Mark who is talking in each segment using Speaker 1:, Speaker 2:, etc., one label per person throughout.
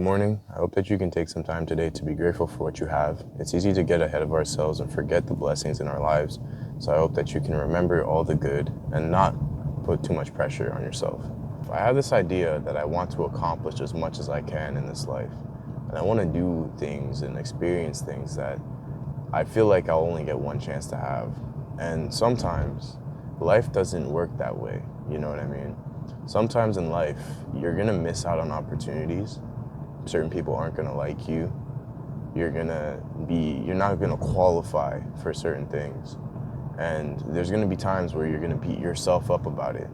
Speaker 1: morning. I hope that you can take some time today to be grateful for what you have. It's easy to get ahead of ourselves and forget the blessings in our lives. So I hope that you can remember all the good and not put too much pressure on yourself. I have this idea that I want to accomplish as much as I can in this life. And I want to do things and experience things that I feel like I'll only get one chance to have. And sometimes life doesn't work that way. You know what I mean? Sometimes in life, you're gonna miss out on opportunities. Certain people aren't gonna like you. You're not gonna qualify for certain things. And there's gonna be times where you're gonna beat yourself up about it.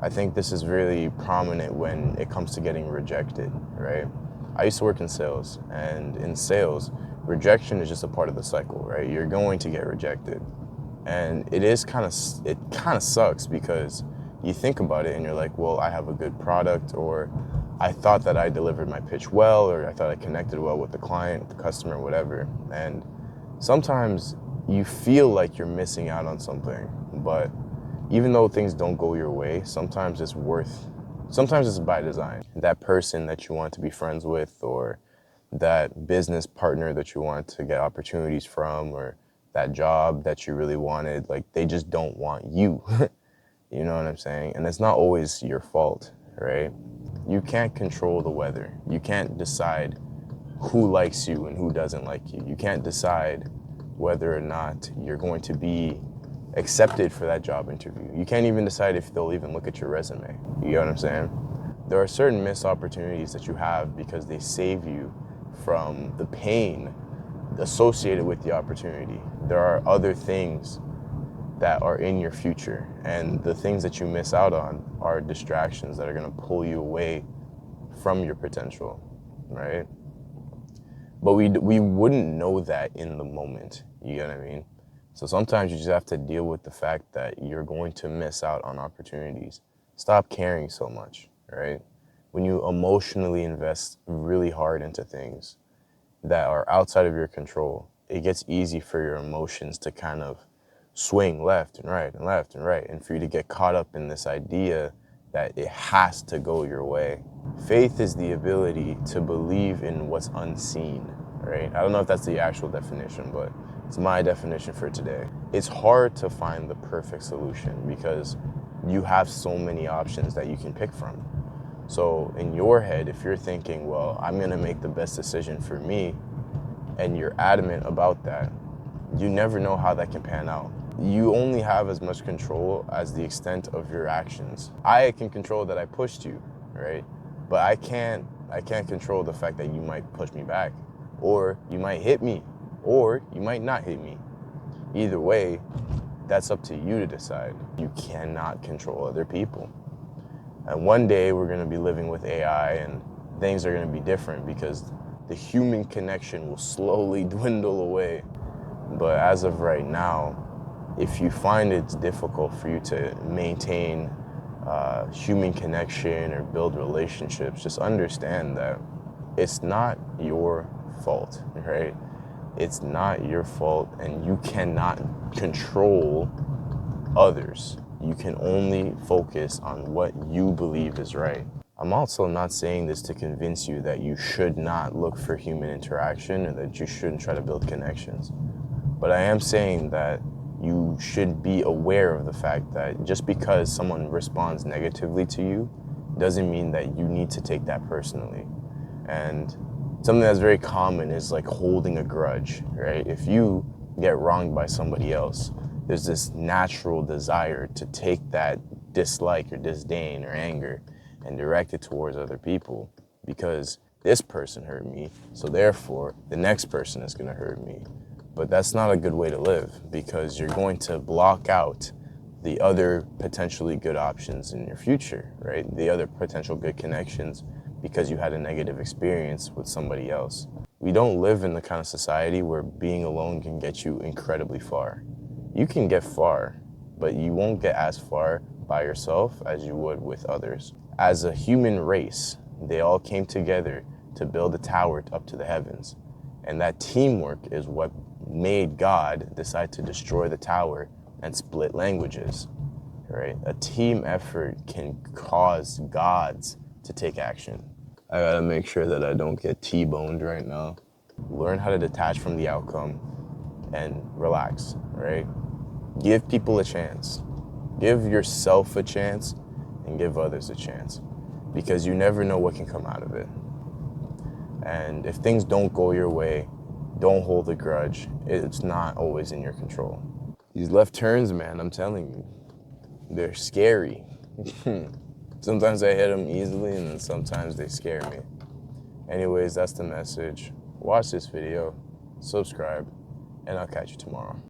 Speaker 1: I think this is really prominent when it comes to getting rejected, right? I used to work in sales, and in sales, rejection is just a part of the cycle, right? You're going to get rejected. And it kind of sucks because you think about it and you're like, well, I have a good product, or I thought that I delivered my pitch well, or I thought I connected well with the client, the customer, whatever. And sometimes you feel like you're missing out on something, but even though things don't go your way, sometimes it's by design. That person that you want to be friends with, or that business partner that you want to get opportunities from, or that job that you really wanted, like they just don't want you. You know what I'm saying? And it's not always your fault, right? You can't control the weather. You can't decide who likes you and who doesn't like you. You can't decide whether or not you're going to be accepted for that job interview. You can't even decide if they'll even look at your resume. You get what I'm saying? There are certain missed opportunities that you have because they save you from the pain associated with the opportunity. There are other things that are in your future, and the things that you miss out on are distractions that are going to pull you away from your potential, right? But we wouldn't know that in the moment, you know what I mean? So sometimes you just have to deal with the fact that you're going to miss out on opportunities. Stop caring so much, right? When you emotionally invest really hard into things that are outside of your control, it gets easy for your emotions to kind of swing left and right and left and right, and for you to get caught up in this idea that it has to go your way. Faith is the ability to believe in what's unseen, right? I don't know if that's the actual definition, but it's my definition for today. It's hard to find the perfect solution because you have so many options that you can pick from. So in your head, if you're thinking, well, I'm gonna make the best decision for me, and you're adamant about that, you never know how that can pan out. You only have as much control as the extent of your actions. I can control that I pushed you, right? But I can't control the fact that you might push me back, or you might hit me, or you might not hit me. Either way, that's up to you to decide. You cannot control other people. And one day we're gonna be living with AI and things are gonna be different because the human connection will slowly dwindle away. But as of right now, if you find it's difficult for you to maintain human connection or build relationships, just understand that it's not your fault, right? It's not your fault, and you cannot control others. You can only focus on what you believe is right. I'm also not saying this to convince you that you should not look for human interaction or that you shouldn't try to build connections. But I am saying that you should be aware of the fact that just because someone responds negatively to you doesn't mean that you need to take that personally. And something that's very common is like holding a grudge, right? If you get wronged by somebody else, there's this natural desire to take that dislike or disdain or anger and direct it towards other people because this person hurt me, so therefore the next person is going to hurt me. But that's not a good way to live because you're going to block out the other potentially good options in your future, right? The other potential good connections because you had a negative experience with somebody else. We don't live in the kind of society where being alone can get you incredibly far. You can get far, but you won't get as far by yourself as you would with others. As a human race, they all came together to build a tower up to the heavens. And that teamwork is what made God decide to destroy the tower and split languages, right? A team effort can cause gods to take action. I gotta make sure that I don't get T-boned right now. Learn how to detach from the outcome and relax, right? Give people a chance. Give yourself a chance and give others a chance, because you never know what can come out of it. And if things don't go your way, don't hold a grudge. It's not always in your control. These left turns, man, I'm telling you, they're scary. Sometimes I hit them easily, and then sometimes they scare me. Anyways, that's the message. Watch this video, subscribe, and I'll catch you tomorrow.